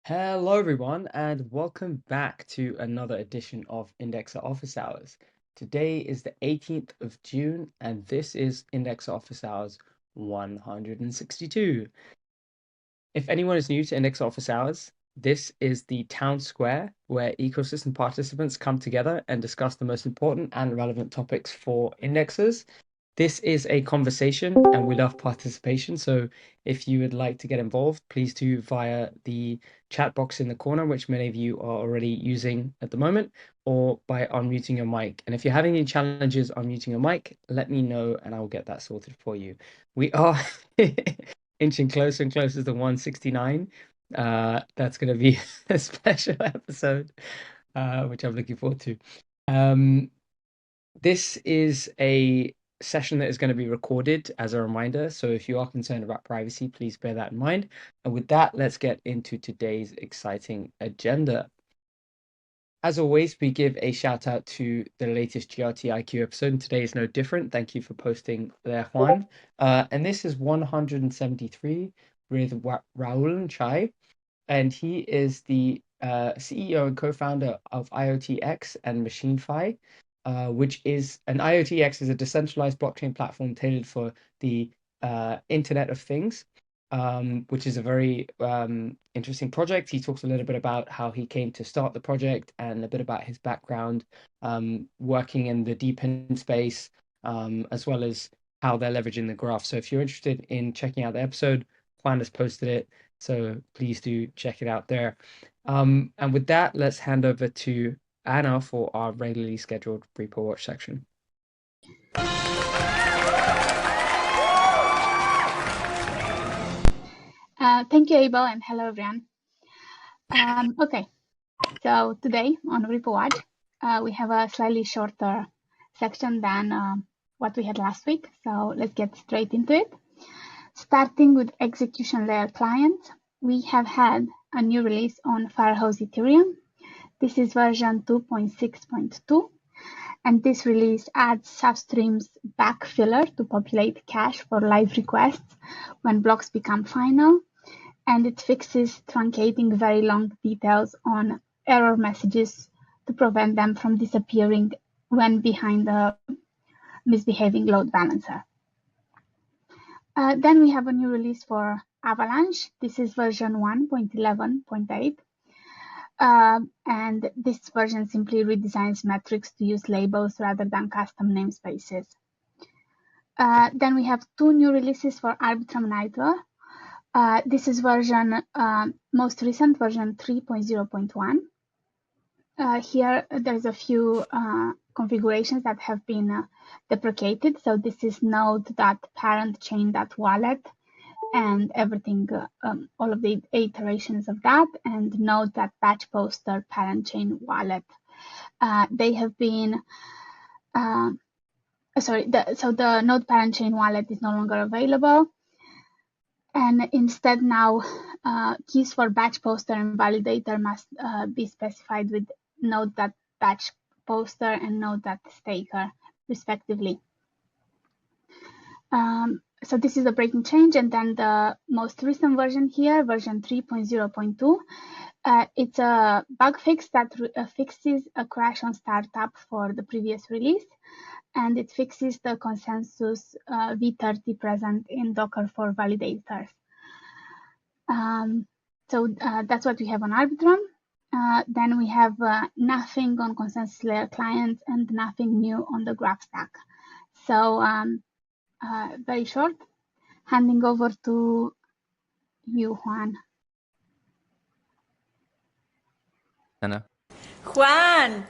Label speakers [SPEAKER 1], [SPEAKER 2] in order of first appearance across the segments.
[SPEAKER 1] Hello, everyone, and welcome back to another edition of Index Office Hours. Today is the 18th of June, and this is Index Office Hours 162. If anyone is new to Index Office Hours, this is the town square where ecosystem participants come together and discuss the most important and relevant topics for indexes. This is a conversation and we love participation. So if you would like to get involved, please do via the chat box in the corner, which many of you are already using at the moment, or by unmuting your mic. And if you're having any challenges unmuting your mic, let me know and I will get that sorted for you. We are inching closer and closer to 169. That's going to be a special episode, which I'm looking forward to. This is a session that is going to be recorded as a reminder. So if you are concerned about privacy, please bear that in mind. And with that, let's get into today's exciting agenda. As always, we give a shout out to the latest GRT episode, and today is no different. Thank you for posting there, Juan. And this is 173 with Raul 𝗨𝗀𝗂𝗧, and he is the CEO and co-founder of IoTX and MachineFi, which is an IoTX is a decentralized blockchain platform tailored for the Internet of Things, which is a very interesting project. He talks a little bit about how he came to start the project and a bit about his background working in the deep in space, as well as how they're leveraging the graph. So if you're interested in checking out the episode, Juan has posted it. So please do check it out there. And with that, let's hand over to Anna for our regularly scheduled Repo Watch section.
[SPEAKER 2] Thank you, Abel, and hello, everyone. Okay, so today on Repo Watch, we have a slightly shorter section than what we had last week. So let's get straight into it. Starting with execution layer clients, we have had a new release on Firehose Ethereum. This is version 2.6.2, and this release adds Substream's backfiller to populate cache for live requests when blocks become final, and it fixes truncating very long details on error messages to prevent them from disappearing when behind a misbehaving load balancer. Then we have a new release for Avalanche. This is version 1.11.8. And this version simply redesigns metrics to use labels rather than custom namespaces. Then we have two new releases for Arbitrum Nitro. This is version, most recent version 3.0.1. Here there's a few configurations that have been deprecated. So this is node.parentchain.wallet and everything, all of the iterations of that, and node.batchposter parent chain wallet. They have been, so the node parent chain wallet is no longer available. And instead now, keys for batch poster and validator must be specified with node.batchPoster and node.staker, respectively. So this is a breaking change. And then the most recent version here, version 3.0.2, it's a bug fix that fixes a crash on startup for the previous release. And it fixes the consensus v30 present in Docker for validators. So that's what we have on Arbitrum. Then we have nothing on consensus layer clients and nothing new on the graph stack. So very short, handing over to you, Juan.
[SPEAKER 3] Anna.
[SPEAKER 4] Juan!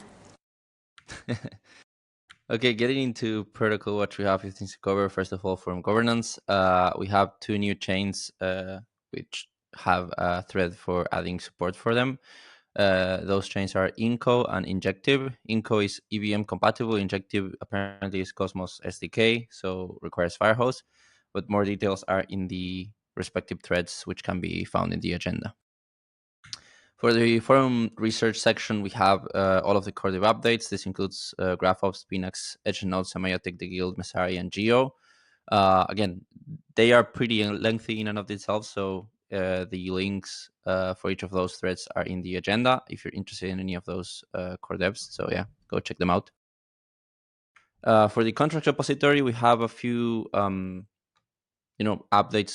[SPEAKER 3] Okay, getting into protocol, what we have a few things to cover. First of all, from governance, we have two new chains which have a thread for adding support for them. Those chains are Inco and Injective. Inco is EVM compatible. Injective apparently is Cosmos SDK, so requires Firehose. But more details are in the respective threads, which can be found in the agenda. For the forum research section, we have all of the core dev updates. This includes GraphOps, Pinax, EdgeNode, Semiotic, the Guild, Messari, and Geo. Again, they are pretty lengthy in and of themselves, so the links for each of those threads are in the agenda if you're interested in any of those core devs. So yeah, go check them out. For the contract repository, we have a few updates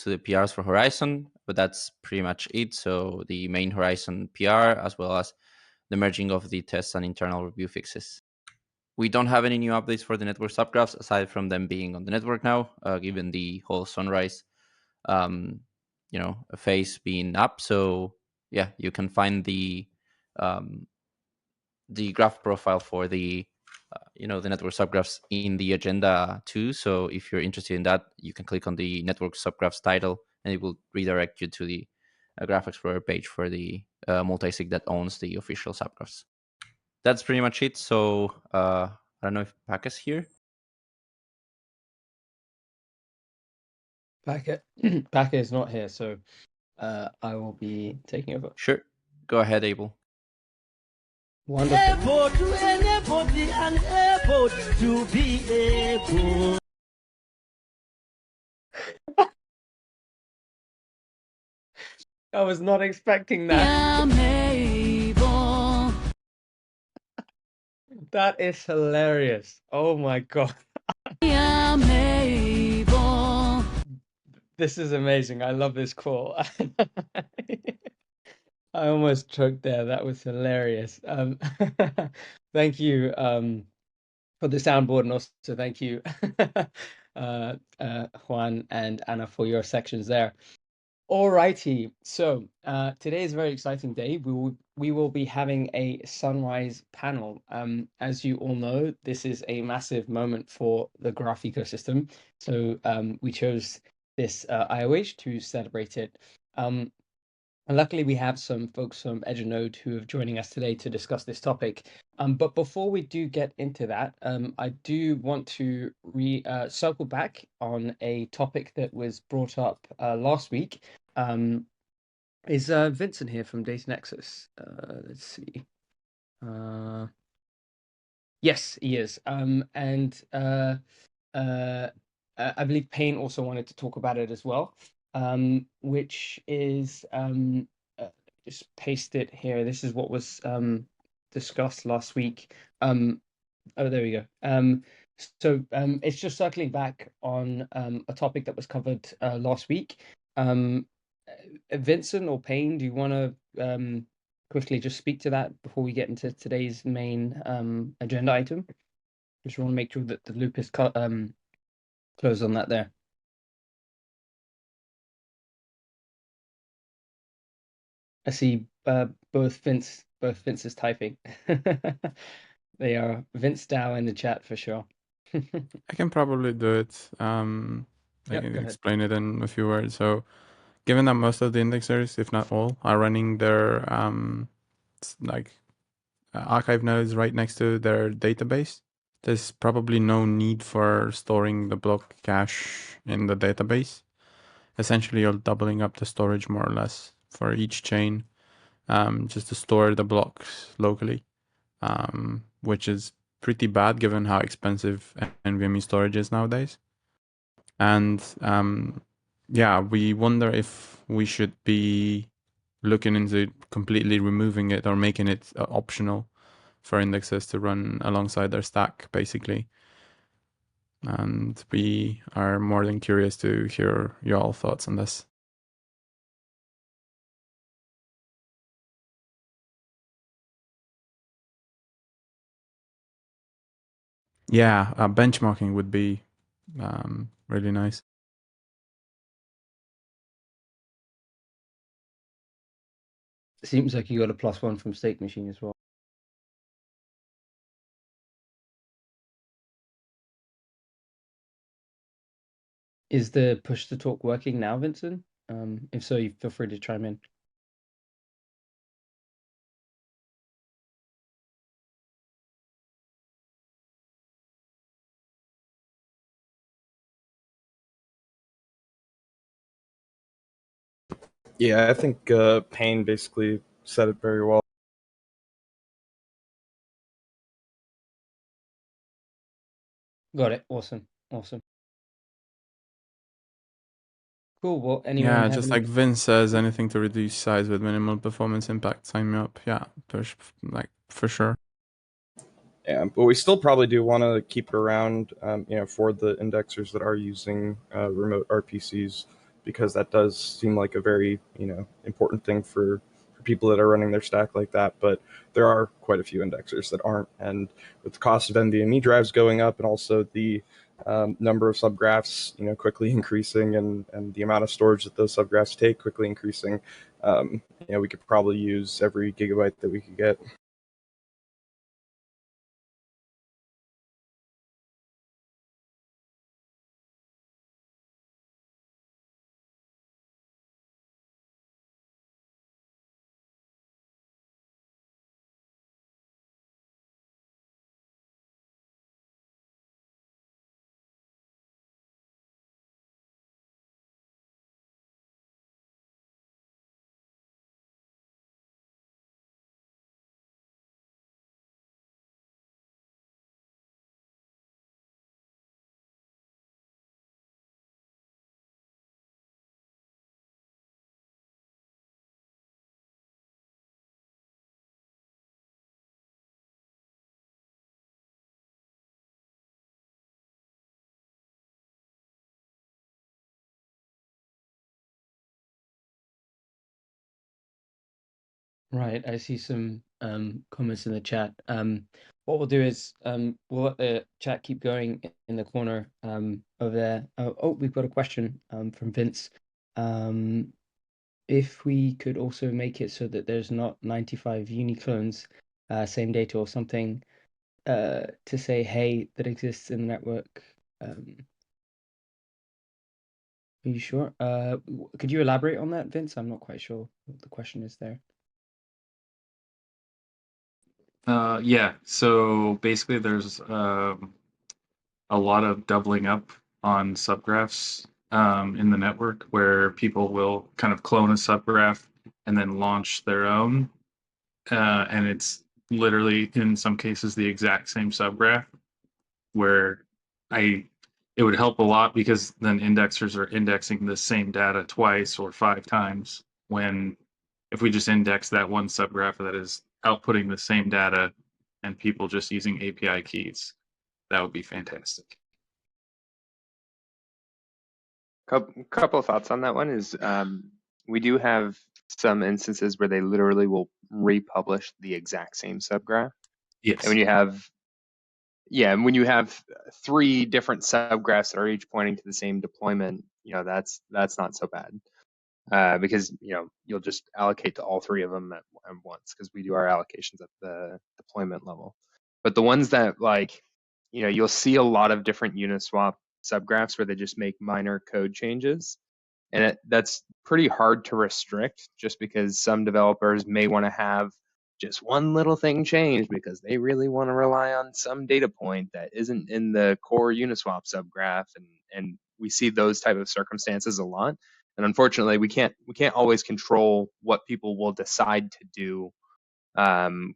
[SPEAKER 3] to the PRs for Horizon, but that's pretty much it. So the main Horizon PR, as well as the merging of the tests and internal review fixes. We don't have any new updates for the network subgraphs aside from them being on the network now, given the whole Sunrise, phase being up. So yeah, you can find the graph profile for the the network subgraphs in the agenda too. So if you're interested in that, you can click on the network subgraphs title, and it will redirect you to the Graph Explorer page for the multisig that owns the official subgraphs. That's pretty much it. So I don't know if Pack is here.
[SPEAKER 1] Packet is not here, so I will be taking over.
[SPEAKER 3] Sure, go ahead, Abel.
[SPEAKER 1] Wonderful.
[SPEAKER 4] Able to enable the unable to be able.
[SPEAKER 1] I was not expecting that. That is hilarious. Oh my God. This is amazing. I love this call. I almost choked there. That was hilarious. Thank you for the soundboard, and also thank you, Juan and Anna, for your sections there. Alrighty, so today is a very exciting day. We will be having a Sunrise panel. As you all know, this is a massive moment for the graph ecosystem. So we chose this IOH to celebrate it. And luckily, we have some folks from Edgenode who are joining us today to discuss this topic. But before we do get into that, I do want to circle back on a topic that was brought up last week. Is Vincent here from Data Nexus? Let's see. Yes, he is. And I believe Payne also wanted to talk about it as well, which is just paste it here. This is what was discussed last week. Oh, there we go. So it's just circling back on a topic that was covered last week. Vincent or Payne, do you want to quickly just speak to that before we get into today's main agenda item? Just want to make sure that the loop is closed on that there. I see both Vince is typing. They are Vince Dow in the chat for sure.
[SPEAKER 5] I can probably do it. I
[SPEAKER 1] Yep,
[SPEAKER 5] can
[SPEAKER 1] go ahead.
[SPEAKER 5] explain it in a few words. So, given that most of the indexers, if not all, are running their archive nodes right next to their database, there's probably no need for storing the block cache in the database. Essentially, you're doubling up the storage more or less for each chain, just to store the blocks locally, which is pretty bad given how expensive NVMe storage is nowadays. And yeah, we wonder if we should be looking into completely removing it or making it optional for indexes to run alongside their stack, basically. And we are more than curious to hear your thoughts on this. Yeah, benchmarking would be really nice.
[SPEAKER 1] Seems like you got a +1 from Stake Machine as well. Is the push to talk working now, Vincent? If so, you feel free to chime in.
[SPEAKER 6] Yeah, I think Payne basically said it very well.
[SPEAKER 1] Got it. Awesome. Awesome. Cool. Well, anyone
[SPEAKER 5] Yeah,
[SPEAKER 1] have
[SPEAKER 5] just
[SPEAKER 1] any?
[SPEAKER 5] like Vince says, anything to reduce size with minimal performance impact, sign me up. Yeah, like for sure.
[SPEAKER 6] Yeah, but we still probably do want to keep it around, for the indexers that are using remote RPCs, because that does seem like a very, important thing for people that are running their stack like that. But there are quite a few indexers that aren't, and with the cost of NVMe drives going up, and also the number of subgraphs, quickly increasing, and the amount of storage that those subgraphs take quickly increasing, we could probably use every gigabyte that we could get.
[SPEAKER 1] Right, I see some comments in the chat. What we'll do is we'll let the chat keep going in the corner over there. Oh, we've got a question from Vince. Um, if we could also make it so that there's not 95 uniclones, same data or something to say hey that exists in the network. Are you sure? Could you elaborate on that, Vince? I'm not quite sure what the question is there.
[SPEAKER 7] Yeah, so basically there's a lot of doubling up on subgraphs in the network where people will kind of clone a subgraph and then launch their own. And it's literally, in some cases, the exact same subgraph where it would help a lot because then indexers are indexing the same data twice or 5 times, when if we just index that one subgraph that is outputting the same data and people just using API keys, that would be fantastic.
[SPEAKER 8] Couple of thoughts on that one is we do have some instances where they literally will republish the exact same subgraph.
[SPEAKER 7] Yes.
[SPEAKER 8] And when you have 3 different subgraphs that are each pointing to the same deployment, that's not so bad, because you'll just allocate to all 3 of them at once, because we do our allocations at the deployment level. But the ones that you'll see a lot of different Uniswap subgraphs where they just make minor code changes, and that's pretty hard to restrict, just because some developers may want to have just one little thing changed because they really want to rely on some data point that isn't in the core Uniswap subgraph, and we see those type of circumstances a lot. And unfortunately, we can't always control what people will decide to do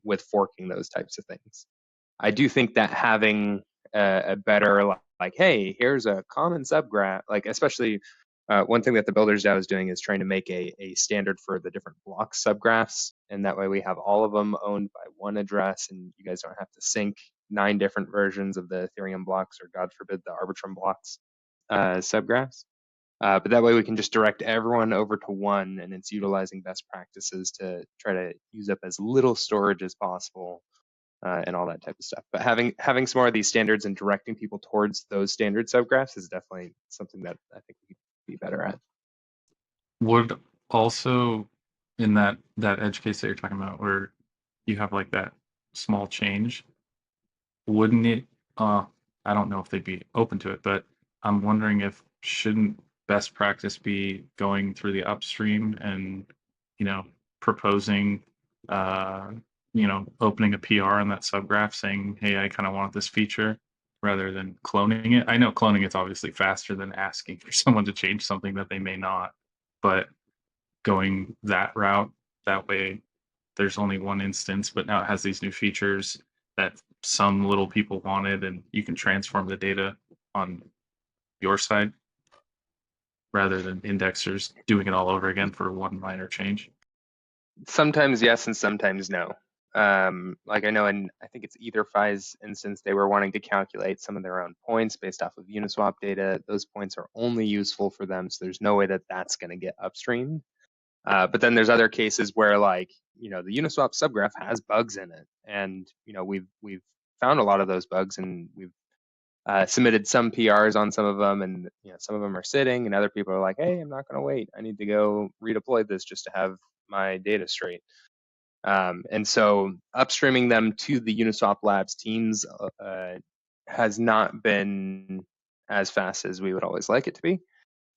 [SPEAKER 8] with forking those types of things. I do think that having a better, hey, here's a common subgraph, especially one thing that the Builders DAO is doing is trying to make a standard for the different block subgraphs, and that way we have all of them owned by one address, and you guys don't have to sync 9 different versions of the Ethereum blocks, or God forbid the Arbitrum blocks subgraphs. But that way we can just direct everyone over to one, and it's utilizing best practices to try to use up as little storage as possible, and all that type of stuff. But having some more of these standards and directing people towards those standard subgraphs is definitely something that I think we could be better at.
[SPEAKER 7] Would also, in that edge case that you're talking about, where you have like that small change, wouldn't it? I don't know if they'd be open to it, but I'm wondering if shouldn't best practice be going through the upstream and proposing, opening a PR on that subgraph saying, hey, I kind of want this feature, rather than cloning it. I know cloning is obviously faster than asking for someone to change something that they may not, but going that route, that way there's only one instance, but now it has these new features that some little people wanted, and you can transform the data on your side. rather than indexers doing it all over again for one minor change?
[SPEAKER 8] Sometimes yes, and sometimes no. Like I know I think it's 𝗨𝘀𝗲's instance, they were wanting to calculate some of their own points based off of Uniswap data. Those points are only useful for them, so there's no way that that's going to get upstreamed. But then there's other cases where, like, the Uniswap subgraph has bugs in it, and we've found a lot of those bugs, and we've submitted some PRs on some of them, and some of them are sitting, and other people are like, hey, I'm not going to wait. I need to go redeploy this just to have my data straight. And so upstreaming them to the Uniswap Labs teams has not been as fast as we would always like it to be.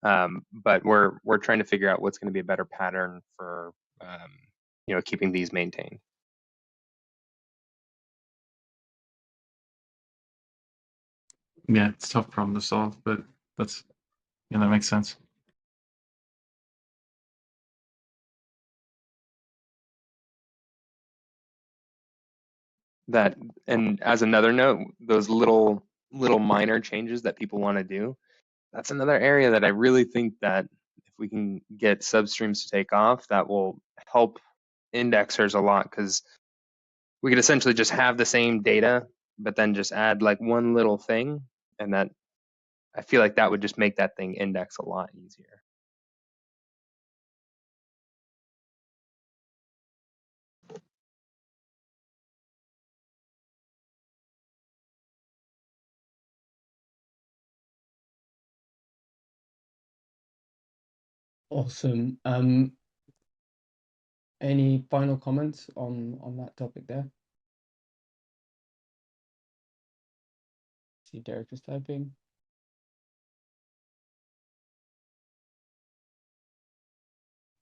[SPEAKER 8] But we're trying to figure out what's going to be a better pattern for keeping these maintained.
[SPEAKER 7] Yeah, it's a tough problem to solve, but that makes sense.
[SPEAKER 8] That, and as another note, those little minor changes that people want to do, that's another area that I really think that if we can get substreams to take off, that will help indexers a lot, because we could essentially just have the same data, but then just add like one little thing, and that, I feel like that would just make that thing index a lot easier.
[SPEAKER 1] Awesome. Any final comments on that topic there? See, Derek is typing.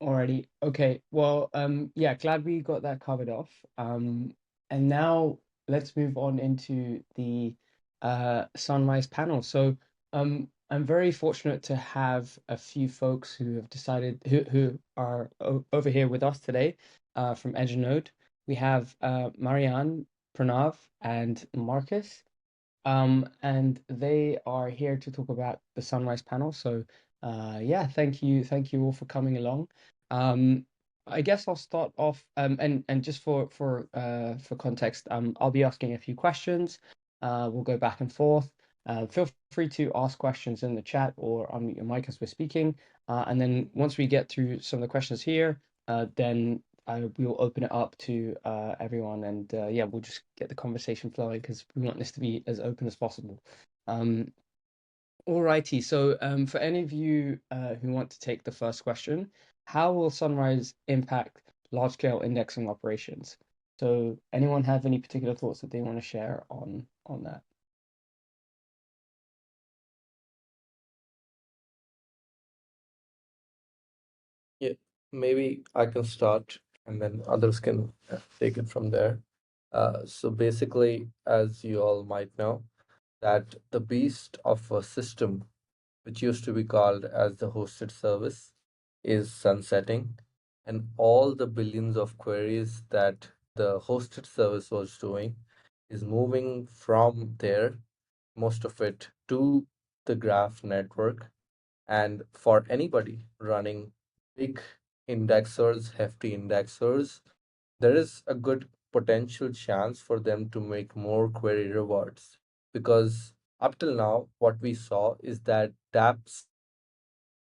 [SPEAKER 1] Alrighty. Okay. Well, yeah, glad we got that covered off. And now let's move on into the Sunrise panel. So, I'm very fortunate to have a few folks who have decided who are over here with us today, from EdgeNode. We have Marianne, Pranav, and Marcus. And they are here to talk about the Sunrise panel. So, yeah, thank you all for coming along. I guess I'll start off, and just for context, I'll be asking a few questions. We'll go back and forth. Feel free to ask questions in the chat or unmute your mic as we're speaking. And then once we get through some of the questions here, then we'll open it up to everyone, and yeah, we'll just get the conversation flowing because we want this to be as open as possible. Alrighty, so for any of you who want to take the first question, how will Sunrise impact large-scale indexing operations? So anyone have any particular thoughts that they want to share on that?
[SPEAKER 9] Yeah, maybe I can start and then others can take it from there. So basically, as you all might know, that the beast of a system, which used to be called as the hosted service, is sunsetting, and all the billions of queries that the hosted service was doing is moving from there, most of it to the graph network. And for anybody running big indexers, hefty indexers, there is a good potential chance for them to make more query rewards. Because up till now, what we saw is that dApps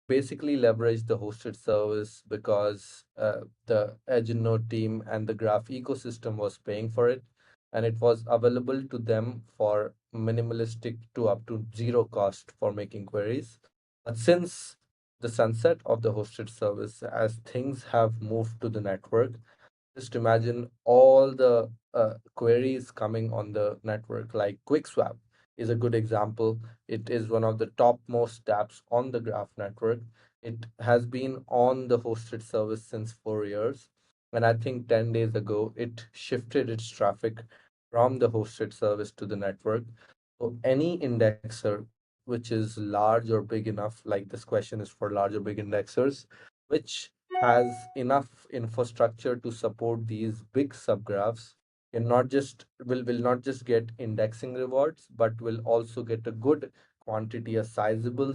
[SPEAKER 9] basically leverage the hosted service because the EdgeNode team and the Graph ecosystem was paying for it, and it was available to them for minimalistic to up to zero cost for making queries. But since the sunset of the hosted service, as things have moved to the network, just imagine all the queries coming on the network, like QuickSwap is a good example. It is one of the topmost dApps on the Graph network. It has been on the hosted service since 4 years. And I think 10 days ago, it shifted its traffic from the hosted service to the network. So any indexer which is large or big enough, like this question is for large or big indexers, which has enough infrastructure to support these big subgraphs, can not just will not just get indexing rewards, but will also get a good quantity, a sizable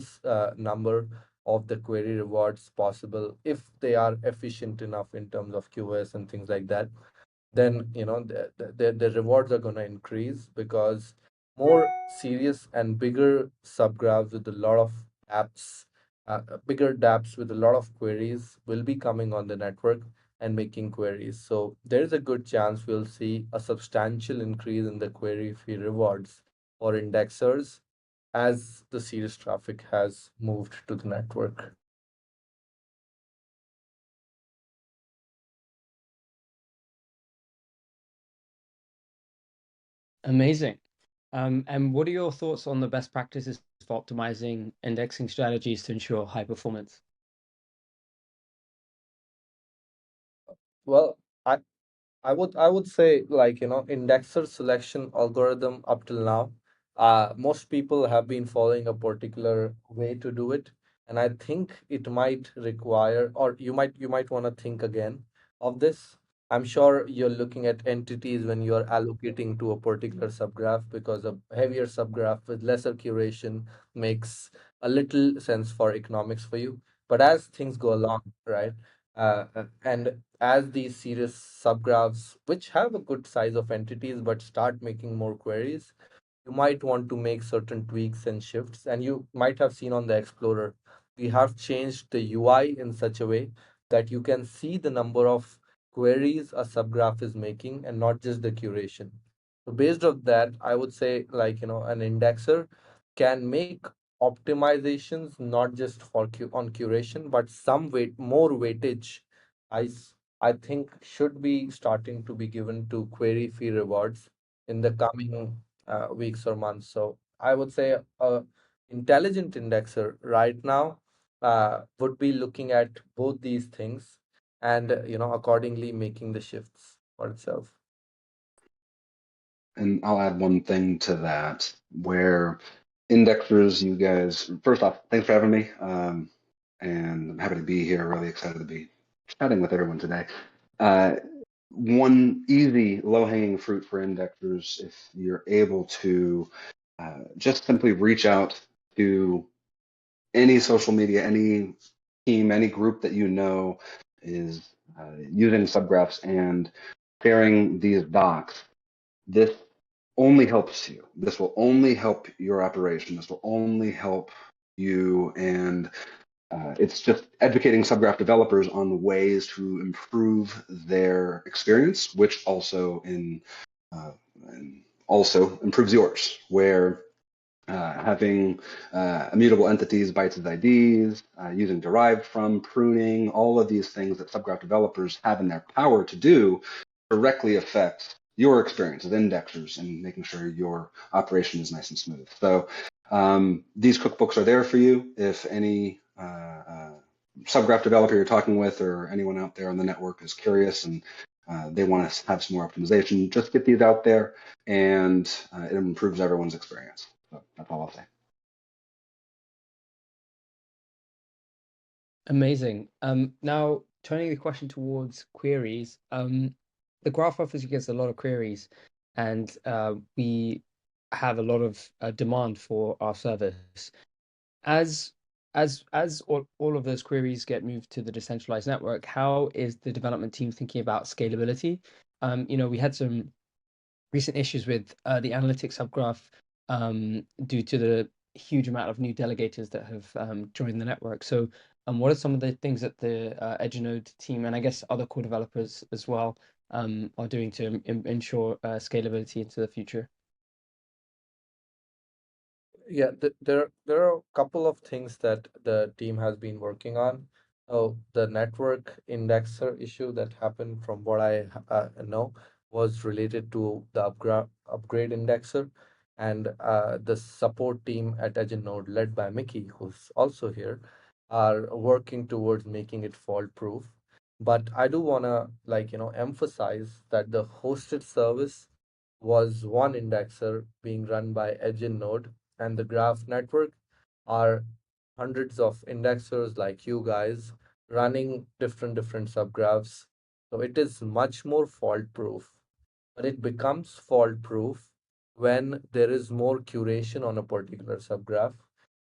[SPEAKER 9] number of the query rewards possible if they are efficient enough in terms of QoS and things like that, then the rewards are going to increase because more serious and bigger subgraphs with a lot of apps, bigger dApps with a lot of queries will be coming on the network and making queries. So there is a good chance we'll see a substantial increase in the query fee rewards for indexers as the serious traffic has moved to the network.
[SPEAKER 1] Amazing. And what are your thoughts on the best practices for optimizing indexing strategies to ensure high performance?
[SPEAKER 9] Well, I would say, indexer selection algorithm up till now, most people have been following a particular way to do it, and I think it might require, or you might want to think again of this. I'm sure you're looking at entities when you're allocating to a particular subgraph because a heavier subgraph with lesser curation makes a little sense for economics for you. But as things go along, right? And as these serious subgraphs, which have a good size of entities but start making more queries, you might want to make certain tweaks and shifts. And you might have seen on the Explorer, we have changed the UI in such a way that you can see the number of queries a subgraph is making and not just the curation. So based on that, I would say, an indexer can make optimizations not just for on curation, but some more weightage. I think should be starting to be given to query fee rewards in the coming weeks or months. So I would say a intelligent indexer right now would be looking at both these things and accordingly making the shifts for itself.
[SPEAKER 10] And I'll add one thing to that, where indexers, you guys, first off, thanks for having me. And I'm happy to be here, really excited to be chatting with everyone today. One easy low-hanging fruit for indexers, if you're able to just simply reach out to any social media, any team, any group that you know is using subgraphs and sharing these docs. This only helps you. This will only help your operation. This will only help you. And it's just educating subgraph developers on ways to improve their experience, which also also improves yours, where having immutable entities, bytes as IDs, using derived from, pruning, all of these things that subgraph developers have in their power to do directly affect your experience as indexers and making sure your operation is nice and smooth. So these cookbooks are there for you. If any subgraph developer you're talking with or anyone out there on the network is curious and they want to have some more optimization, just get these out there, and it improves everyone's experience. So that's all I'll say.
[SPEAKER 1] Amazing. Now turning the question towards queries, the graph obviously gets a lot of queries, and we have a lot of demand for our service. As all of those queries get moved to the decentralized network, how is the development team thinking about scalability? We had some recent issues with the analytics subgraph due to the huge amount of new delegators that have joined the network. So, what are some of the things that the Edgenode team and I guess other core developers as well are doing to ensure scalability into the future?
[SPEAKER 9] Yeah, there are a couple of things that the team has been working on. Oh, the network indexer issue that happened, from what I know, was related to the upgrade indexer, and the support team at Edgenode, led by Mickey, who's also here, are working towards making it fault proof. But I do wanna emphasize that the hosted service was one indexer being run by Edgenode, and the graph network are hundreds of indexers like you guys running different subgraphs. So it is much more fault proof, but it becomes fault proof when there is more curation on a particular subgraph.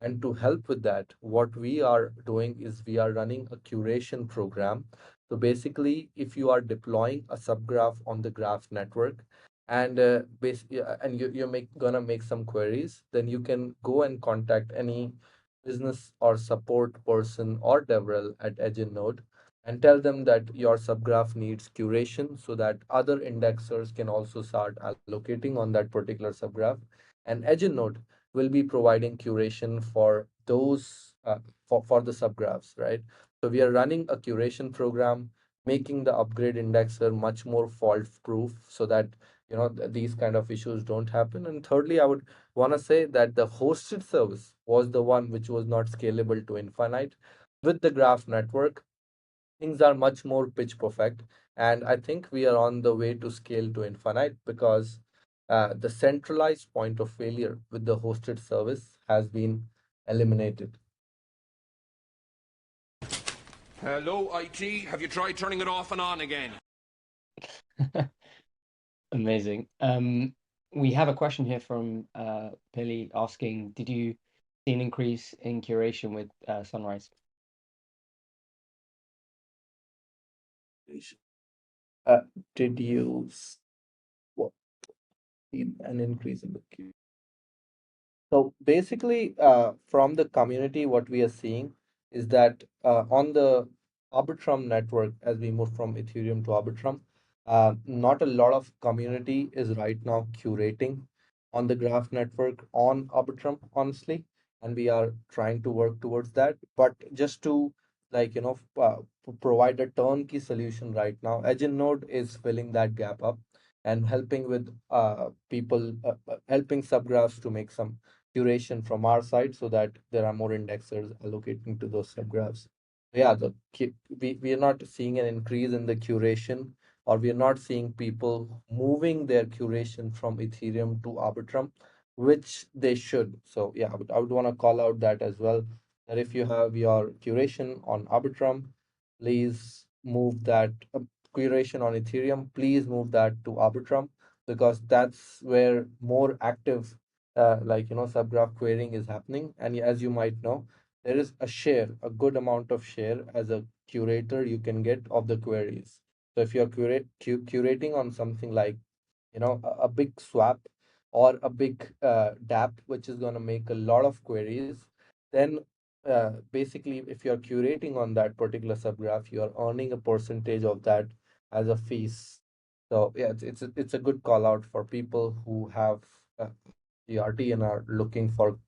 [SPEAKER 9] And to help with that, what we are doing is we are running a curation program. So basically, if you are deploying a subgraph on the graph network, and you're gonna make some queries, then you can go and contact any business or support person or DevRel at EdgeNode and tell them that your subgraph needs curation so that other indexers can also start allocating on that particular subgraph. And EdgeNode will be providing curation for those for the subgraphs, right? So we are running a curation program, making the upgrade indexer much more fault proof so that these kind of issues don't happen. And thirdly, I would want to say that the hosted service was the one which was not scalable to infinite. With the graph network, things are much more pitch perfect. And I think we are on the way to scale to infinite because the centralized point of failure with the hosted service has been eliminated.
[SPEAKER 11] Hello, IT. Have you tried turning it off and on again?
[SPEAKER 1] Amazing. We have a question here from Billy asking, did you see an increase in curation with Sunrise?
[SPEAKER 9] Uh, did you see an increase in the queue? So basically, from the community, what we are seeing is that on the Arbitrum network, as we move from Ethereum to Arbitrum, not a lot of community is right now curating on the Graph network on Arbitrum, honestly, and we are trying to work towards that. But just to provide a turnkey solution right now, EdgeNode is filling that gap up and helping with people, helping subgraphs to make some curation from our side so that there are more indexers allocating to those subgraphs. Yeah, we are not seeing an increase in the curation, or we are not seeing people moving their curation from Ethereum to Arbitrum, which they should. So yeah, I would want to call out that as well. That if you have your curation on Arbitrum, please move that curation on Ethereum. Please move that to Arbitrum because that's where more active subgraph querying is happening. And as you might know, there is a good amount of share as a curator you can get of the queries. So if you're curating on something like a big swap or a big DApp, which is going to make a lot of queries, then basically if you're curating on that particular subgraph, you're earning a percentage of that as a fees. So yeah, it's a good call out for people who have GRT and are looking for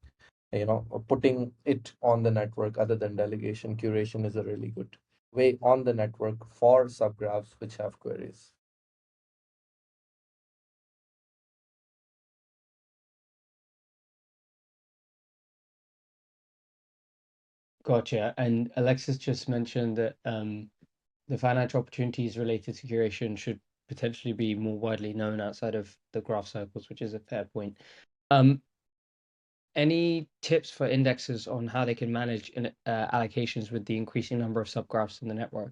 [SPEAKER 9] putting it on the network other than delegation. Curation is a really good way on the network for subgraphs which have queries.
[SPEAKER 1] Gotcha. And Alexis just mentioned that the financial opportunities related to curation should potentially be more widely known outside of the graph circles, which is a fair point. Any tips for indexers on how they can manage allocations with the increasing number of subgraphs in the network?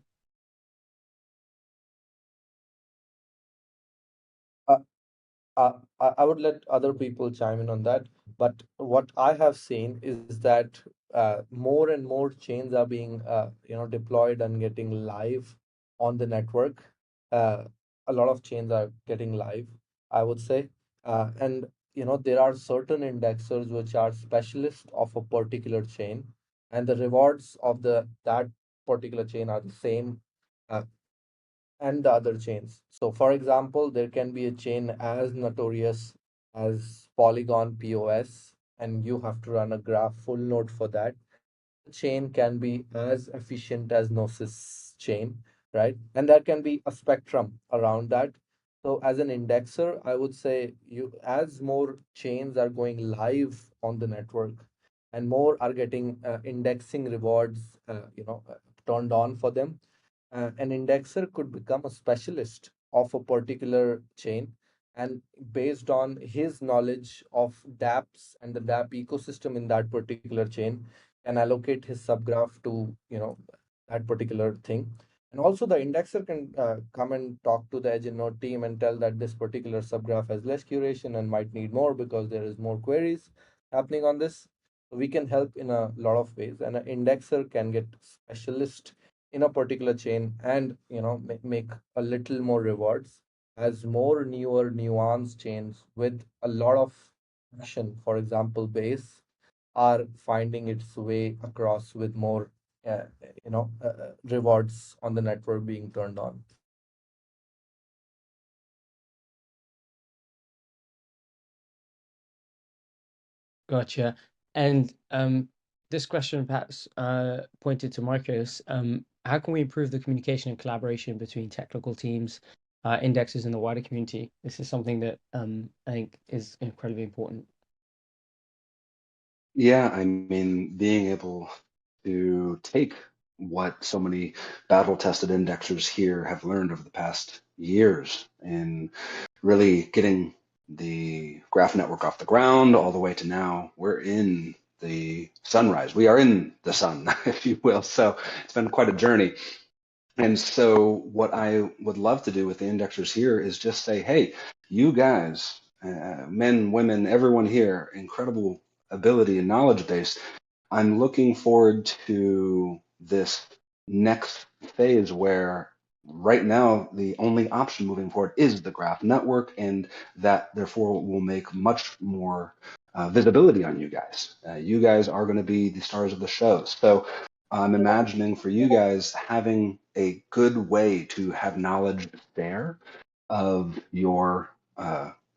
[SPEAKER 9] I would let other people chime in on that, but what I have seen is that more and more chains are being deployed and getting live on the network. Uh, a lot of chains are getting live, I would say, and there are certain indexers which are specialists of a particular chain, and the rewards of that particular chain are the same uh, and the other chains. So, for example, there can be a chain as notorious as Polygon POS, and you have to run a graph full node for that. The chain can be as efficient as Gnosis chain, right? And there can be a spectrum around that. So, as an indexer, I would say as more chains are going live on the network and more are getting indexing rewards, turned on for them, an indexer could become a specialist of a particular chain, and based on his knowledge of dApps and the dApp ecosystem in that particular chain, can allocate his subgraph to that particular thing. And also the indexer can come and talk to the EdgeNode team and tell that this particular subgraph has less curation and might need more because there is more queries happening on this. We can help in a lot of ways, and an indexer can get specialist in a particular chain and make a little more rewards as more newer nuanced chains with a lot of action. For example, base are finding its way across with more rewards on the network being turned on.
[SPEAKER 1] Gotcha. And this question perhaps pointed to Marcos. How can we improve the communication and collaboration between technical teams, indexes, and the wider community? This is something that I think is incredibly important.
[SPEAKER 10] Yeah, I mean, being able to take what so many battle-tested indexers here have learned over the past years and really getting the graph network off the ground all the way to now, we're in the sunrise. We are in the sun, if you will. So it's been quite a journey. And so what I would love to do with the indexers here is just say, hey, you guys, men, women, everyone here, incredible ability and knowledge base. I'm looking forward to this next phase where right now the only option moving forward is the graph network, and that therefore will make much more visibility on you guys. You guys are going to be the stars of the show. So I'm imagining for you guys having a good way to have knowledge there of your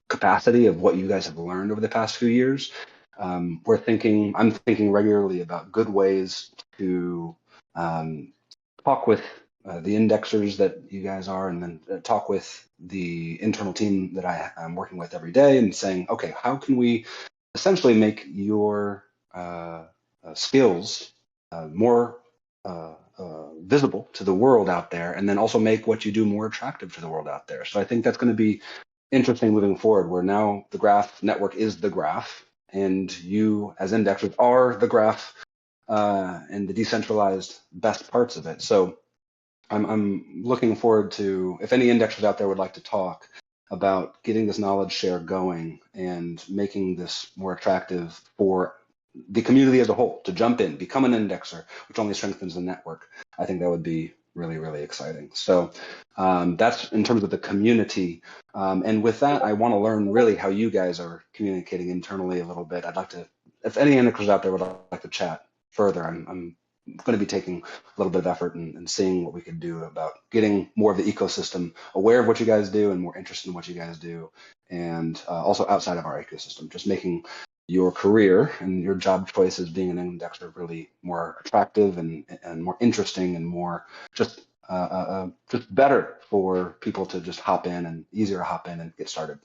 [SPEAKER 10] capacity of what you guys have learned over the past few years. I'm thinking regularly about good ways to talk with the indexers that you guys are, and then talk with the internal team that I'm working with every day, and saying, okay, how can we essentially make your skills more visible to the world out there, and then also make what you do more attractive to the world out there. So I think that's going to be interesting moving forward, where now the graph network is the graph, and you as indexers are the graph and the decentralized best parts of it. So I'm looking forward to, if any indexers out there would like to talk about getting this knowledge share going and making this more attractive for the community as a whole to jump in, become an indexer, which only strengthens the network. I think that would be really, really exciting. So that's in terms of the community. And with that, I want to learn really how you guys are communicating internally a little bit. I'd like to, if any indexers out there would like to chat further, I'm going to be taking a little bit of effort and seeing what we could do about getting more of the ecosystem aware of what you guys do and more interested in what you guys do. And also outside of our ecosystem, just making your career and your job choices being an indexer really more attractive and more interesting and more just better for people to just hop in, and easier to hop in and get started.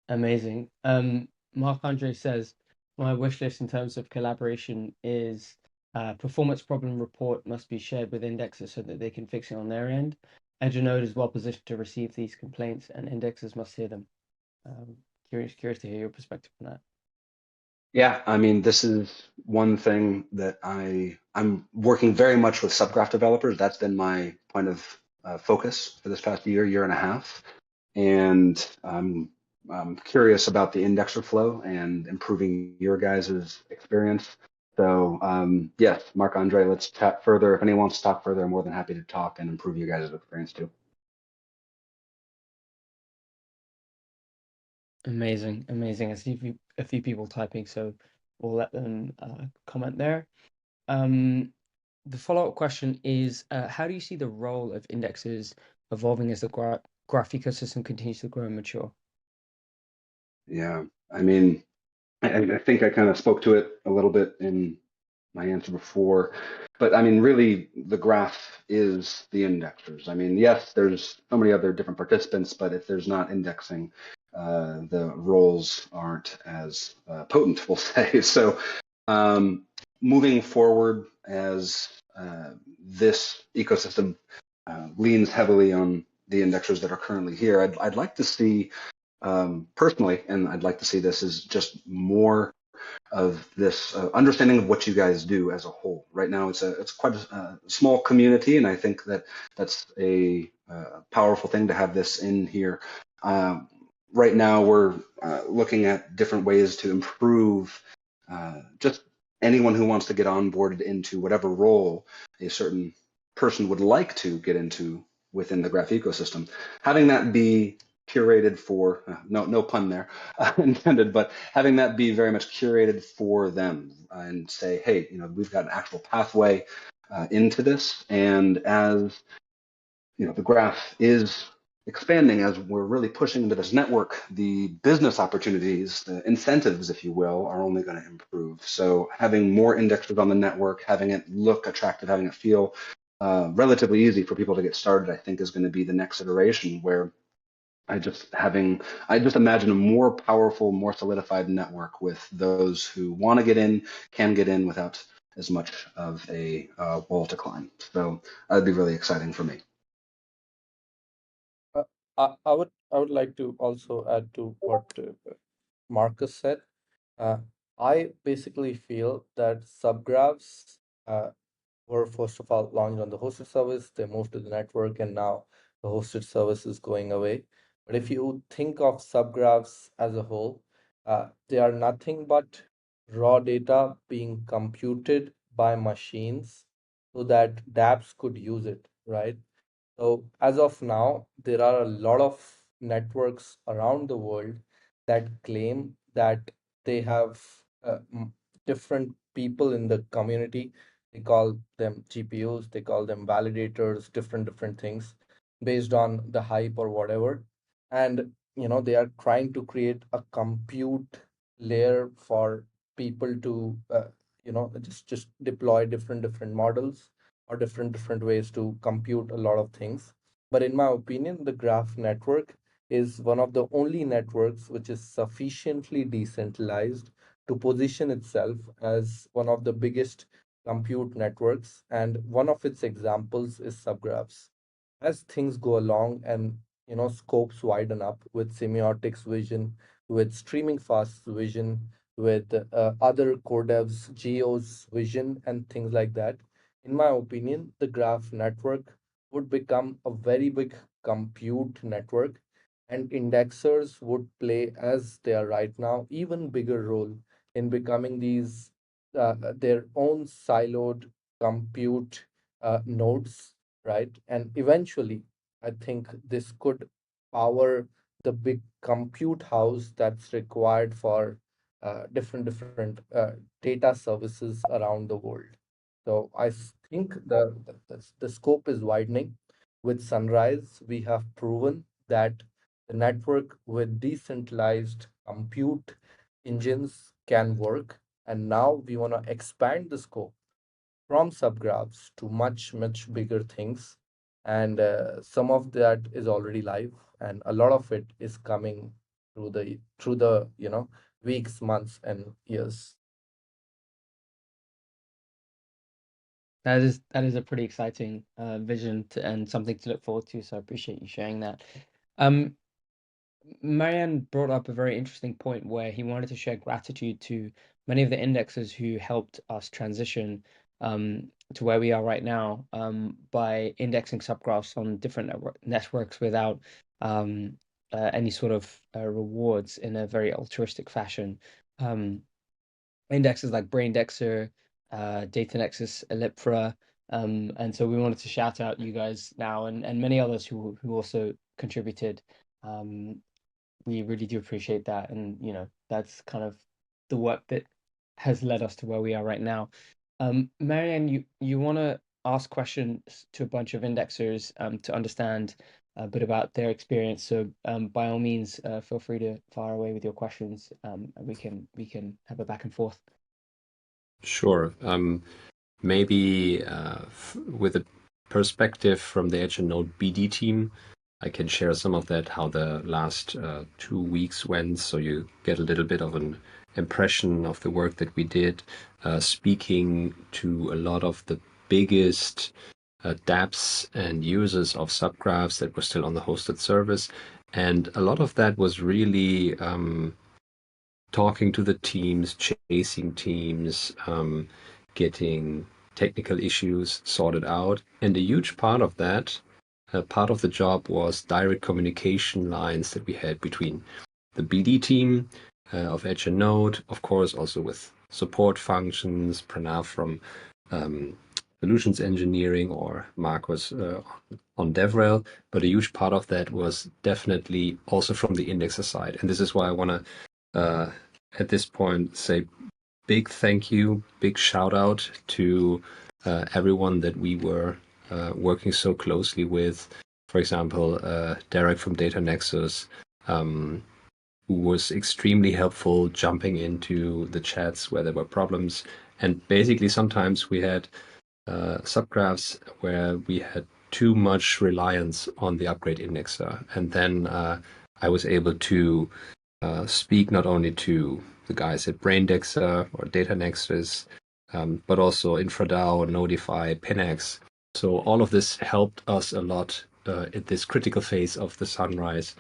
[SPEAKER 1] Amazing. Mark Andre says, my wish list in terms of collaboration is performance problem report must be shared with indexers so that they can fix it on their end. Edgenode is well positioned to receive these complaints, and indexers must hear them. Curious to hear your perspective on that.
[SPEAKER 10] Yeah, I mean, this is one thing that I'm working very much with subgraph developers. That's been my point of focus for this past year and a half. And I'm curious about the indexer flow and improving your guys' experience. So yes, Marc Andre, let's chat further. If anyone wants to talk further, I'm more than happy to talk and improve you guys' experience too.
[SPEAKER 1] Amazing. I see a few people typing, so we'll let them comment there. The follow-up question is, how do you see the role of indexes evolving as the graph ecosystem continues to grow and mature?
[SPEAKER 10] Yeah, I mean, I think I kind of spoke to it a little bit in my answer before, but I mean, really, the graph is the indexers. I mean, yes, there's so many other different participants, but if there's not indexing, the roles aren't as potent, we'll say. So moving forward, as this ecosystem leans heavily on the indexers that are currently here, I'd like to see personally, and I'd like to see this as just more of this understanding of what you guys do as a whole. Right now, it's quite a small community, and I think that that's a powerful thing to have this in here. right now we're looking at different ways to improve just anyone who wants to get onboarded into whatever role a certain person would like to get into within the graph ecosystem, having that be curated for, no pun there intended, but having that be very much curated for them and say, hey, we've got an actual pathway into this. And as the graph is expanding, as we're really pushing into this network, the business opportunities, the incentives, if you will, are only going to improve. So having more indexers on the network, having it look attractive, having it feel relatively easy for people to get started, I think is going to be the next iteration, where I just imagine a more powerful, more solidified network with those who want to get in, can get in without as much of a wall to climb. So that'd be really exciting for me.
[SPEAKER 9] I would like to also add to what Marcus said. I basically feel that subgraphs were first of all launched on the hosted service, they moved to the network, and now the hosted service is going away. But if you think of subgraphs as a whole, they are nothing but raw data being computed by machines so that dApps could use it, right? So as of now, there are a lot of networks around the world that claim that they have different people in the community. They call them GPUs, they call them validators, different things based on the hype or whatever. And they are trying to create a compute layer for people to just deploy different models or different ways to compute a lot of things. But in my opinion, the graph network is one of the only networks which is sufficiently decentralized to position itself as one of the biggest compute networks. And one of its examples is subgraphs. As things go along and scopes widen up with semiotics vision, with streaming fast vision, with other core devs, geos vision, and things like that, in my opinion, the graph network would become a very big compute network, and indexers would play, as they are right now, even bigger role in becoming these their own siloed compute nodes, right? And eventually, I think this could power the big compute house that's required for different data services around the world. So I think the scope is widening. With Sunrise, we have proven that the network with decentralized compute engines can work. And now we want to expand the scope from subgraphs to much bigger things. And some of that is already live, and a lot of it is coming through the weeks, months, and years.
[SPEAKER 1] That is a pretty exciting vision and something to look forward to. So I appreciate you sharing that. Marianne brought up a very interesting point where he wanted to share gratitude to many of the indexers who helped us transition to where we are right now by indexing subgraphs on different networks without any sort of rewards in a very altruistic fashion. Indexes like Braindexer, Data Nexus, ellipra. And so we wanted to shout out you guys now and many others who also contributed. We really do appreciate that. And, that's kind of the work that has led us to where we are right now. Marianne, you want to ask questions to a bunch of indexers to understand a bit about their experience. So by all means, feel free to fire away with your questions, and we can have a back and forth.
[SPEAKER 12] Sure. Maybe with a perspective from the Edge and Node BD team, I can share some of that, how the last 2 weeks went, so you get a little bit of an impression of the work that we did, speaking to a lot of the biggest dApps and users of subgraphs that were still on the hosted service. And a lot of that was really talking to the teams, chasing teams, getting technical issues sorted out. And a huge part of that, part of the job was direct communication lines that we had between the BD team of Edge and Node, of course, also with support functions, Pranav from solutions engineering, or Marcus on DevRel, but a huge part of that was definitely also from the indexer side. And this is why I want to, at this point, say big thank you, big shout out to everyone that we were working so closely with. For example, Derek from Data Nexus, who was extremely helpful, jumping into the chats where there were problems. And basically, sometimes we had subgraphs where we had too much reliance on the upgrade indexer. And then I was able to speak not only to the guys at Braindexer or Data Nexus, but also InfraDAO, Notify, Pinax. So all of this helped us a lot at this critical phase of the sunrise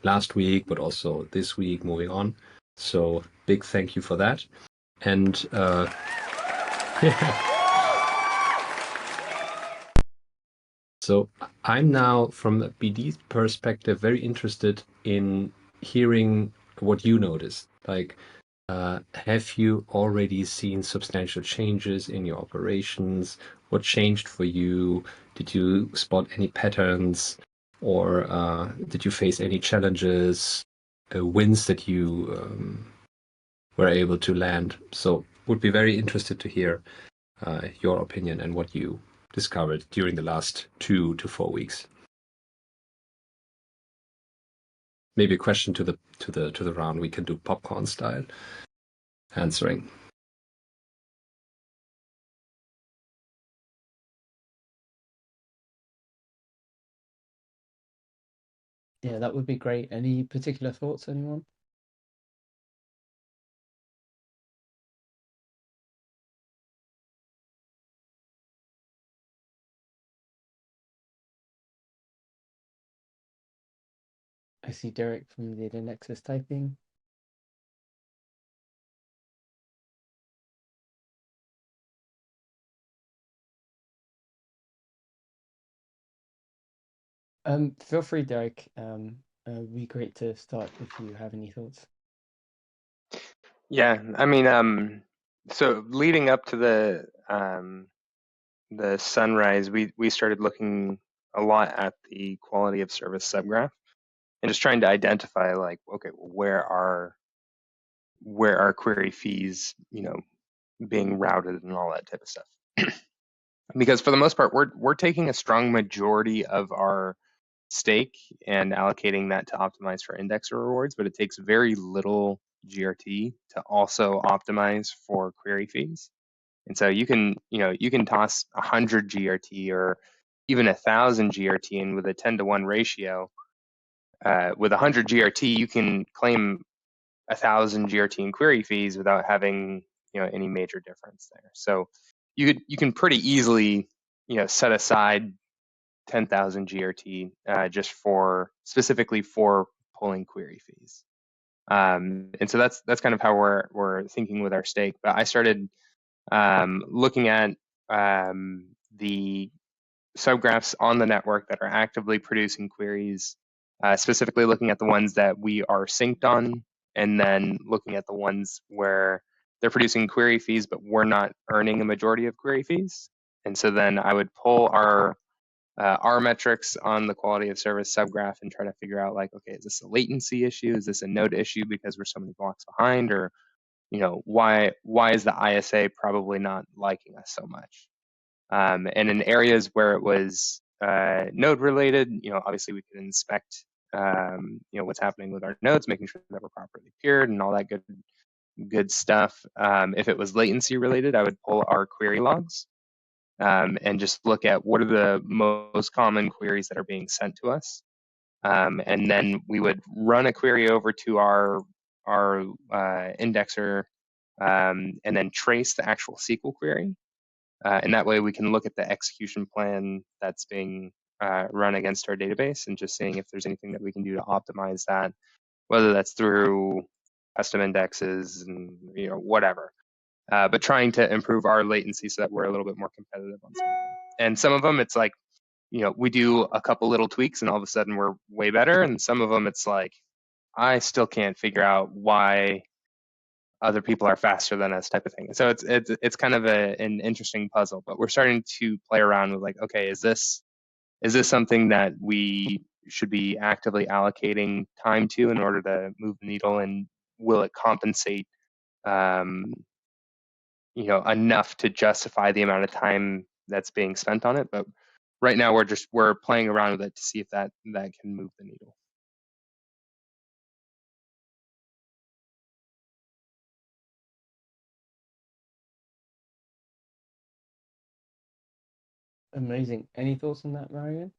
[SPEAKER 12] last week, but also this week moving on. So big thank you for that. And so I'm now, from a BD perspective, very interested in hearing what you noticed. Like, have you already seen substantial changes in your operations? What changed for you? Did you spot any patterns, or did you face any challenges, wins that you were able to land? So would be very interested to hear your opinion and what you discovered during the last 2 to 4 weeks. Maybe a question to the round. We can do popcorn style answering.
[SPEAKER 1] Yeah, that would be great. Any particular thoughts, anyone? I see Derek from the Nexus typing. Feel free, Derek. It'd be great to start if you have any thoughts.
[SPEAKER 8] Yeah, I mean, so leading up to the sunrise, we started looking a lot at the quality of service subgraph and just trying to identify, like, okay, where are query fees, being routed and all that type of stuff. Because for the most part, we're taking a strong majority of our stake and allocating that to optimize for indexer rewards, but it takes very little GRT to also optimize for query fees. And so you can toss 100 GRT or even 1,000 GRT in with a 10-to-1 ratio. With 100 GRT, you can claim 1,000 GRT in query fees without having any major difference there. So you can pretty easily set aside 10,000 GRT just specifically for pulling query fees. And so that's kind of how we're thinking with our stake. But I started looking at the subgraphs on the network that are actively producing queries, specifically looking at the ones that we are synced on, and then looking at the ones where they're producing query fees, but we're not earning a majority of query fees. And so then I would pull our metrics on the quality of service subgraph and try to figure out, like, okay, is this a latency issue? Is this a node issue because we're so many blocks behind? Or, why is the ISA probably not liking us so much? And in areas where it was node related, obviously we could inspect, what's happening with our nodes, making sure that we're properly peered and all that good stuff. If it was latency related, I would pull our query logs and just look at what are the most common queries that are being sent to us. And then we would run a query over to our indexer and then trace the actual SQL query. And that way we can look at the execution plan that's being run against our database and just seeing if there's anything that we can do to optimize that, whether that's through custom indexes and whatever. But trying to improve our latency so that we're a little bit more competitive on some of them. And some of them, it's like, we do a couple little tweaks and all of a sudden we're way better. And some of them, it's like, I still can't figure out why other people are faster than us, type of thing. So it's kind of an interesting puzzle. But we're starting to play around with like, okay, is this something that we should be actively allocating time to in order to move the needle, and will it compensate enough to justify the amount of time that's being spent on it? But right now we're playing around with it to see if that can move the needle.
[SPEAKER 1] Amazing. Any thoughts on that, Marianne?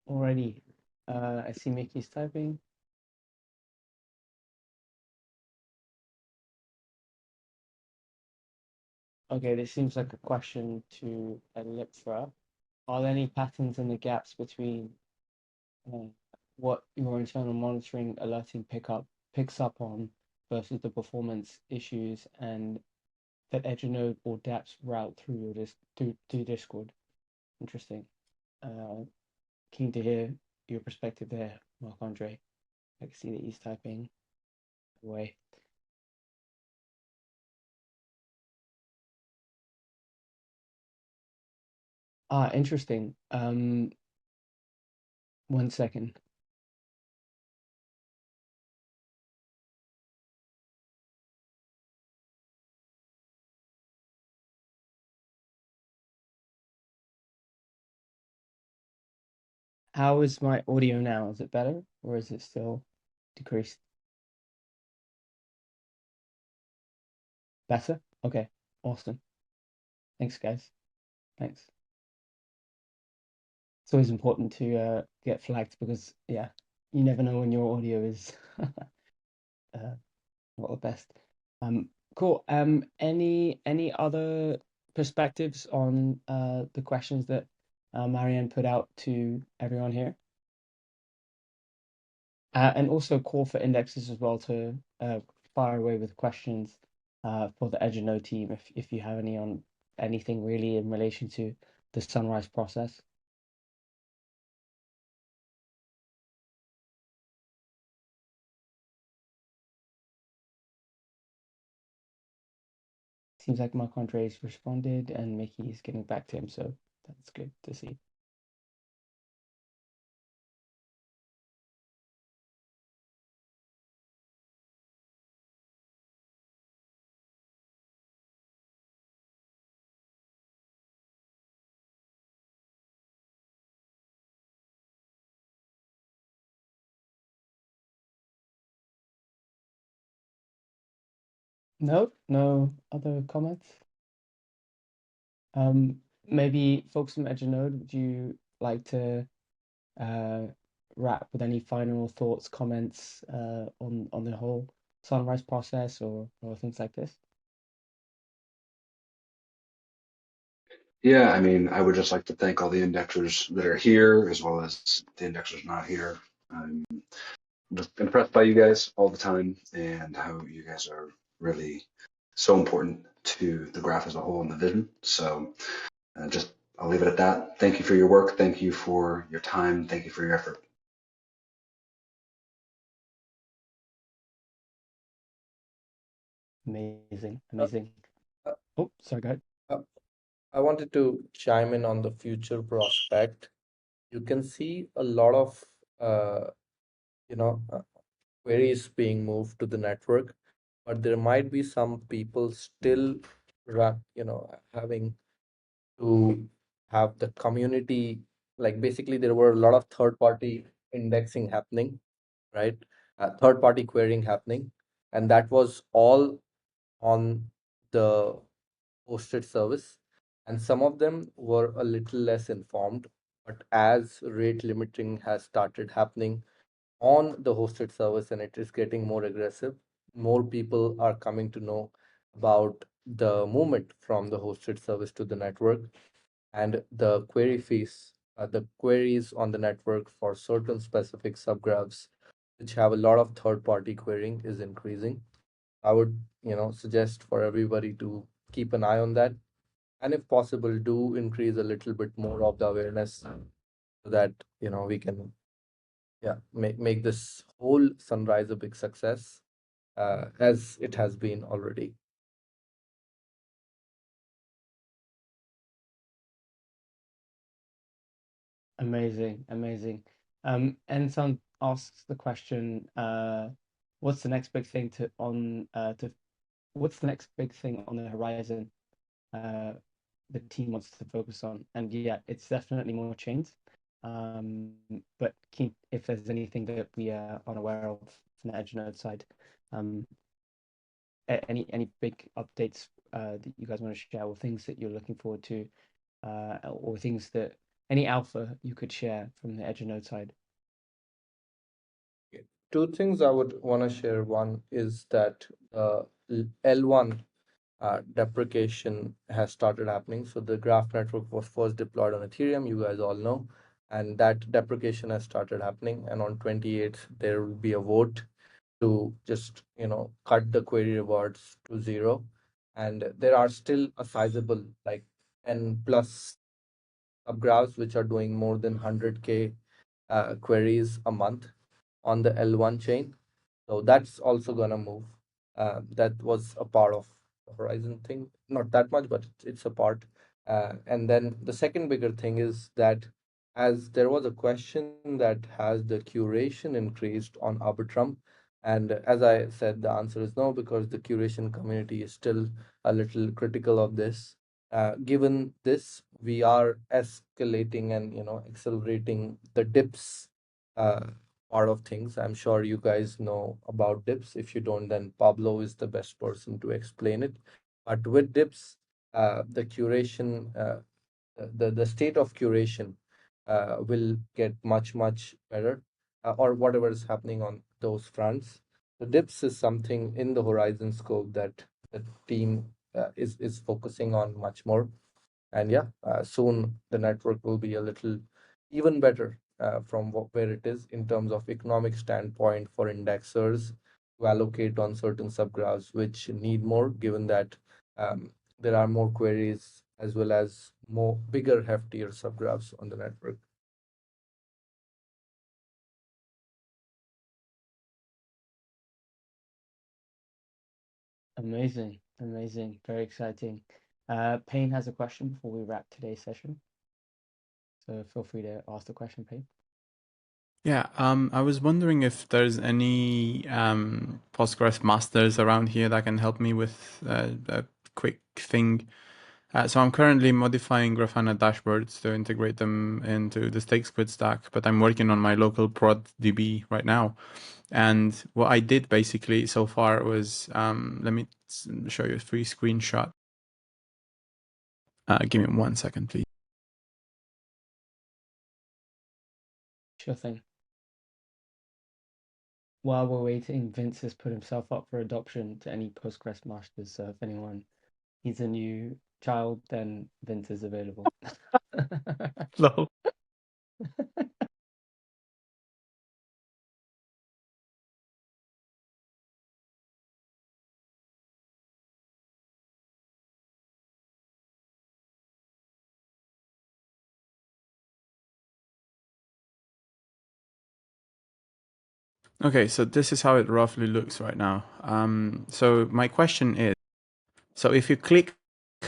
[SPEAKER 1] Alrighty. I see Mickey's typing. Okay, this seems like a question to 𝗨𝗀𝗃𝗀. Are there any patterns in the gaps between what your internal monitoring alerting picks up on versus the performance issues and that Edge or dApps route through your through Discord? Interesting. Keen to hear your perspective there, Marc-Andre. I can see that he's typing away. Interesting. 1 second. How is my audio now? Is it better or is it still decreased? Better? Okay, awesome. Thanks, guys. Thanks. It's always important to get flagged because, yeah, you never know when your audio is not the best. Cool. Any other perspectives on the questions that Marianne put out to everyone here? And also call for indexes as well to fire away with questions for the Edge team if you have any on anything really in relation to the Sunrise process. Seems like Marc-Andre's responded and Mickey is getting back to him, so that's good to see. No other comments? Maybe folks from Edge would you like to wrap with any final thoughts, comments on the whole Sunrise process or things like this?
[SPEAKER 10] Yeah, I mean, I would just like to thank all the indexers that are here as well as the indexers not here. I'm just impressed by you guys all the time and how you guys are really so important to the graph as a whole and the vision. So I'll leave it at that. Thank you for your work. Thank you for your time. Thank you for your effort.
[SPEAKER 1] Amazing. Oh, sorry, go ahead.
[SPEAKER 9] I wanted to chime in on the future prospect. You can see a lot of queries being moved to the network, but there might be some people still having to have the community, like basically there were a lot of third-party indexing happening, right? Third-party querying happening, and that was all on the hosted service, and some of them were a little less informed. But as rate limiting has started happening on the hosted service and it is getting more aggressive, more people are coming to know about the movement from the hosted service to the network. and the query fees, the queries on the network for certain specific subgraphs which have a lot of third-party querying is increasing. I would, suggest for everybody to keep an eye on that, and if possible, do increase a little bit more of the awareness so that we can, make this whole Sunrise a big success, as it has been already.
[SPEAKER 1] Amazing, amazing. Enson asks the question, what's the next big thing what's the next big thing on the horizon the team wants to focus on? And yeah, it's definitely more chains. But if there's anything that we are unaware of from the edge node side, any big updates that you guys want to share, or things that you're looking forward to, or things that any alpha you could share from the edge node side?
[SPEAKER 9] Two things I would want to share. One is that L1 deprecation has started happening. So the graph network was first deployed on Ethereum, you guys all know, and that deprecation has started happening. And on 28th, there will be a vote to just cut the query rewards to 0. And there are still a sizable, like N plus subgraphs which are doing more than 100K queries a month on the L1 chain. So that's also gonna move. That was a part of the Horizon thing, not that much, but it's a part. And then the second bigger thing is that, as there was a question that has the curation increased on Arbitrum, and as I said, the answer is no, because the curation community is still a little critical of this. Given this, we are escalating and accelerating the dips part of things. I'm sure you guys know about dips. If you don't, then Pablo is the best person to explain it. But with dips, the curation, the state of curation will get much better, or whatever is happening on those fronts. The dips is something in the Horizon scope that the team is focusing on much more. And soon the network will be a little even better from where it is in terms of economic standpoint for indexers to allocate on certain subgraphs which need more, given that there are more queries as well as more bigger, heftier subgraphs on the network.
[SPEAKER 1] Amazing, amazing, very exciting. Payne has a question before we wrap today's session. So feel free to ask the question, Payne.
[SPEAKER 5] Yeah, I was wondering if there's any Postgres masters around here that can help me with a quick thing. So I'm currently modifying Grafana dashboards to integrate them into the 𝗨𝗀𝗂𝗧 stack, but I'm working on my local prod DB right now. And what I did basically so far was, let me show you a free screenshot. Give me 1 second, please.
[SPEAKER 1] Sure thing. While we're waiting, Vince has put himself up for adoption to any Postgres masters. So if anyone needs a new child, then Vince is available.
[SPEAKER 5] Lol. Okay, so this is how it roughly looks right now. So my question is, so if you click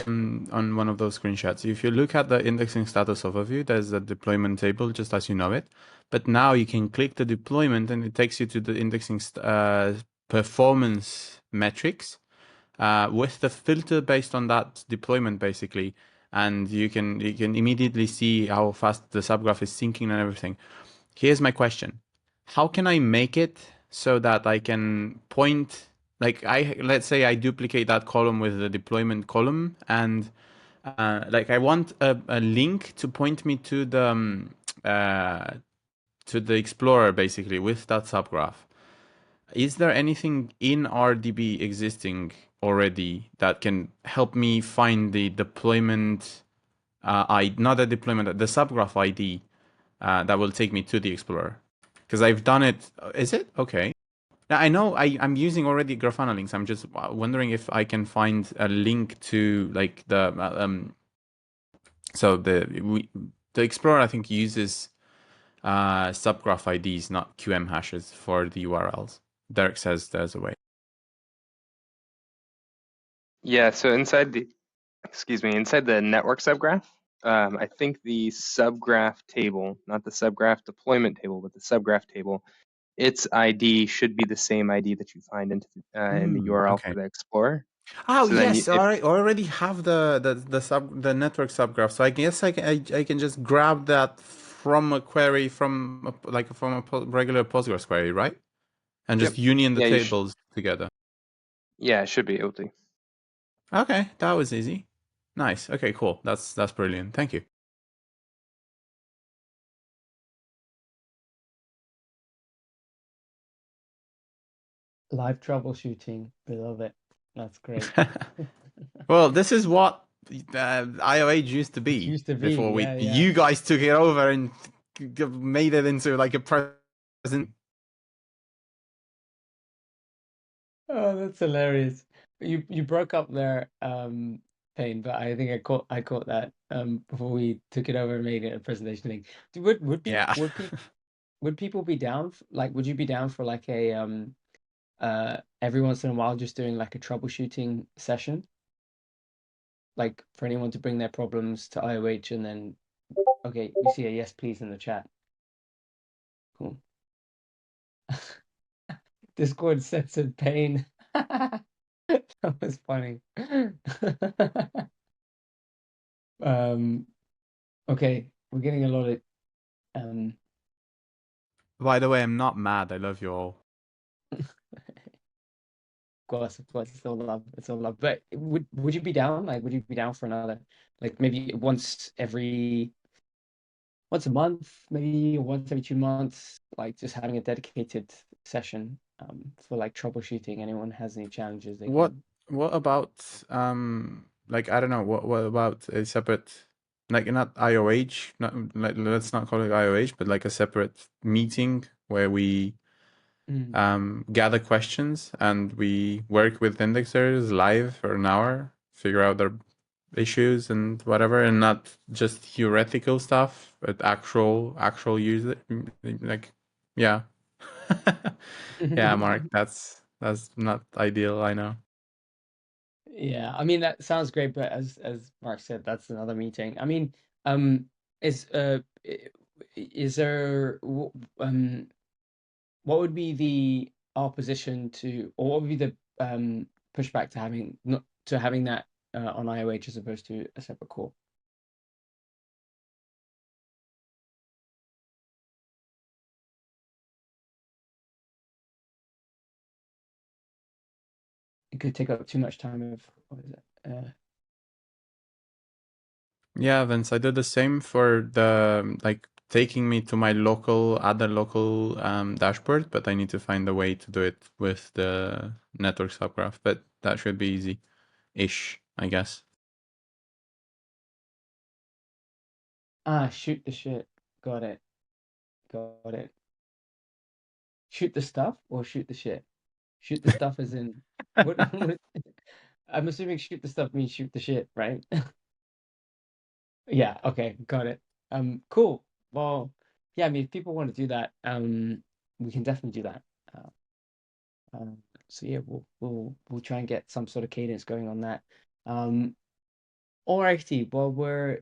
[SPEAKER 5] on one of those screenshots, if you look at the indexing status overview, there's a deployment table just as you know it. But now you can click the deployment and it takes you to the indexing performance metrics with the filter based on that deployment basically. And you can immediately see how fast the subgraph is syncing and everything. Here's my question. How can I make it so that I can point, like let's say I duplicate that column with the deployment column, and like I want a link to point me to the Explorer basically with that subgraph. Is there anything in RDB existing already that can help me find the deployment not the deployment, the subgraph ID that will take me to the Explorer. Because I've done it. Is it? Okay. Now, I know I'm using already Grafana links. I'm just wondering if I can find a link to like the so the Explorer I think uses subgraph IDs, not QM hashes for the URLs. Derek says there's a way.
[SPEAKER 8] Yeah, so inside the network subgraph, I think the subgraph table, not the subgraph deployment table, but the subgraph table, its ID should be the same ID that you find in the URL
[SPEAKER 5] Okay.
[SPEAKER 8] for the Explorer.
[SPEAKER 5] Oh
[SPEAKER 8] So then
[SPEAKER 5] yes, I already have the network subgraph, so I guess I can just grab that from a query from a regular Postgres query, right? And
[SPEAKER 8] Yep.
[SPEAKER 5] just union the
[SPEAKER 8] Yeah,
[SPEAKER 5] tables together.
[SPEAKER 8] yeah, it should be able to.
[SPEAKER 5] Okay, that was easy. Nice. Okay, cool. That's brilliant. Thank you.
[SPEAKER 1] Live troubleshooting. We love it. That's great.
[SPEAKER 5] Well, this is what IOH used to
[SPEAKER 1] It
[SPEAKER 5] be
[SPEAKER 1] used to be,
[SPEAKER 5] before
[SPEAKER 1] yeah.
[SPEAKER 5] you guys took it over and made it into like a present.
[SPEAKER 1] Oh, that's hilarious. You broke up there, Payne, but I think I caught that before we took it over and made it a presentation thing.
[SPEAKER 5] Yeah.
[SPEAKER 1] Would people be down like would you be down for like a every once in a while just doing like a troubleshooting session? Like for anyone to bring their problems to IOH and then okay, we see a yes please in the chat. Cool. Discord censored Payne. That was funny. Okay, we're getting a lot of
[SPEAKER 5] By the way, I'm not mad. I love you all.
[SPEAKER 1] of course, it's all love. But would you be down? Like, would you be down for another, like maybe once a month, maybe once every 2 months, like just having a dedicated session for like troubleshooting. Anyone has any challenges, they
[SPEAKER 5] What
[SPEAKER 1] can.
[SPEAKER 5] what about like I don't know, what about a separate, like not IOH, not like, let's not call it IOH, but like a separate meeting where we gather questions and we work with indexers live for an hour, figure out their issues and whatever, and not just theoretical stuff, but actual user, like yeah. Yeah, Mark, that's not ideal, I know.
[SPEAKER 1] Yeah, I mean that sounds great, but as Mark said, that's another meeting. I mean, um, is is there what would be the opposition to, or what would be the pushback to having not to having that on IOH as opposed to a separate call? It could take up too much time of what is it?
[SPEAKER 5] Yeah, Vince, I did the same for the like taking me to my other local dashboard, but I need to find a way to do it with the network subgraph, but that should be easy-ish, I guess.
[SPEAKER 1] Shoot the shit. Got it. Got it. Shoot the stuff or shoot the shit? Shoot the stuff as in what I'm assuming shoot the stuff means shoot the shit, right? Yeah, okay, got it. Cool. Well, yeah, I mean, if people want to do that, we can definitely do that. Uh, so yeah, we'll try and get some sort of cadence going on that. Um, Alrighty, well, we're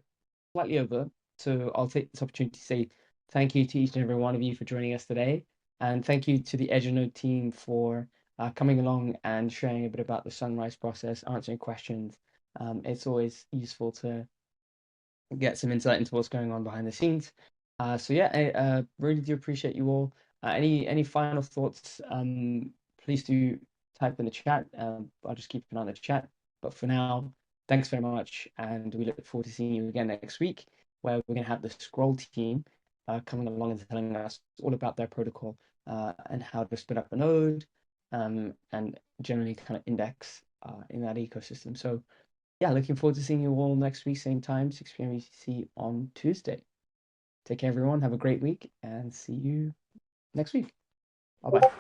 [SPEAKER 1] slightly over, so I'll take this opportunity to say thank you to each and every one of you for joining us today, and thank you to the EduNode team for coming along and sharing a bit about the sunrise process, answering questions. It's always useful to get some insight into what's going on behind the scenes. So yeah, I really do appreciate you all. Any final thoughts? Please do type in the chat. I'll just keep an eye on the chat. But for now, thanks very much, and we look forward to seeing you again next week, where we're going to have the Scroll team coming along and telling us all about their protocol and how to spin up a node and generally kind of index in that ecosystem. So yeah, looking forward to seeing you all next week, same time, 6 p.m. UTC on Tuesday. Take care, everyone. Have a great week and see you next week. Bye bye.